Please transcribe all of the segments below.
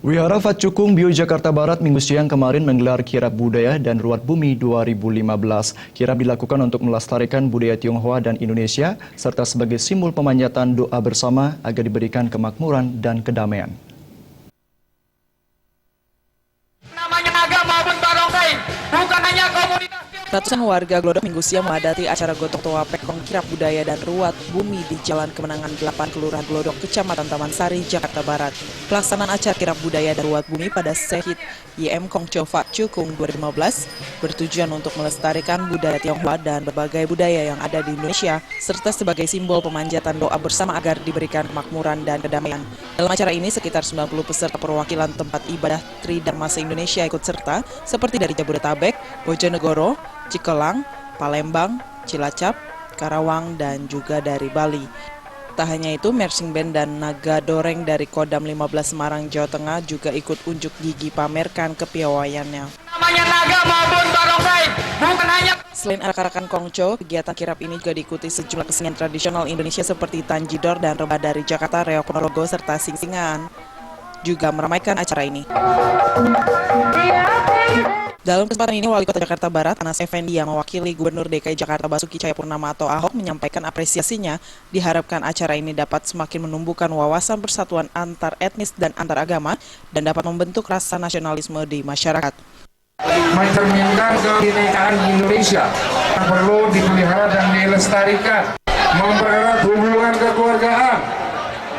Wihara Fat Cukung Bio Jakarta Barat Minggu siang kemarin menggelar Kirab Budaya dan Ruat Bumi 2015. Kirab dilakukan untuk melestarikan budaya Tionghoa dan Indonesia, serta sebagai simbol pemanjatan doa bersama agar diberikan kemakmuran dan kedamaian. Namanya agama maupun barongsai, bukan hanya komunitas. Ratusan warga Glodok Minggu siang memadati acara gotong toa pekong kirab budaya dan ruat bumi di Jalan Kemenangan 8 Kelurahan Glodok, Kecamatan Taman Sari, Jakarta Barat. Pelaksanaan acara kirab budaya dan ruat bumi pada Syahid YM Kongco Fat Cukung 2015 bertujuan untuk melestarikan budaya Tionghoa dan berbagai budaya yang ada di Indonesia, serta sebagai simbol pemanjatan doa bersama agar diberikan kemakmuran dan kedamaian. Dalam acara ini sekitar 90 peserta perwakilan tempat ibadah Tridharma se-Indonesia ikut serta, seperti dari Jabodetabek, Bojonegoro, Cikelang, Palembang, Cilacap, Karawang, dan juga dari Bali. Tak hanya itu, marching band dan naga doreng dari Kodam 15 Semarang, Jawa Tengah juga ikut unjuk gigi pamerkan kepiawaiannya. Namanya naga maupun barongsai, bukan hanya. Selain arak-arakan kongco, kegiatan kirab ini juga diikuti sejumlah kesenian tradisional Indonesia seperti Tanjidor dan rebah dari Jakarta, Reok Ponorogo, serta sing-singan juga meramaikan acara ini. Dalam kesempatan ini, Wali Kota Jakarta Barat, Anas Effendi, yang mewakili Gubernur DKI Jakarta Basuki Cahayapurnama atau Ahok, menyampaikan apresiasinya. Diharapkan acara ini dapat semakin menumbuhkan wawasan persatuan antar etnis dan antar agama dan dapat membentuk rasa nasionalisme di masyarakat. Mencerminkan kebinekaan Indonesia yang perlu dipelihara dan dilestarikan, mempererat hubungan kekeluargaan,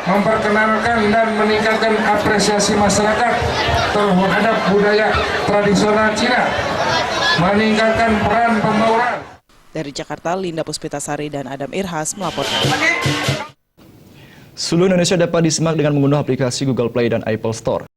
memperkenalkan dan meningkatkan apresiasi masyarakat terhadap budaya tradisional Cina, meningkatkan peran pembauran. Dari Jakarta, Linda Puspitasari dan Adam Irhas melaporkan. Seluruh Indonesia dapat disimak dengan mengunduh aplikasi Google Play dan Apple Store.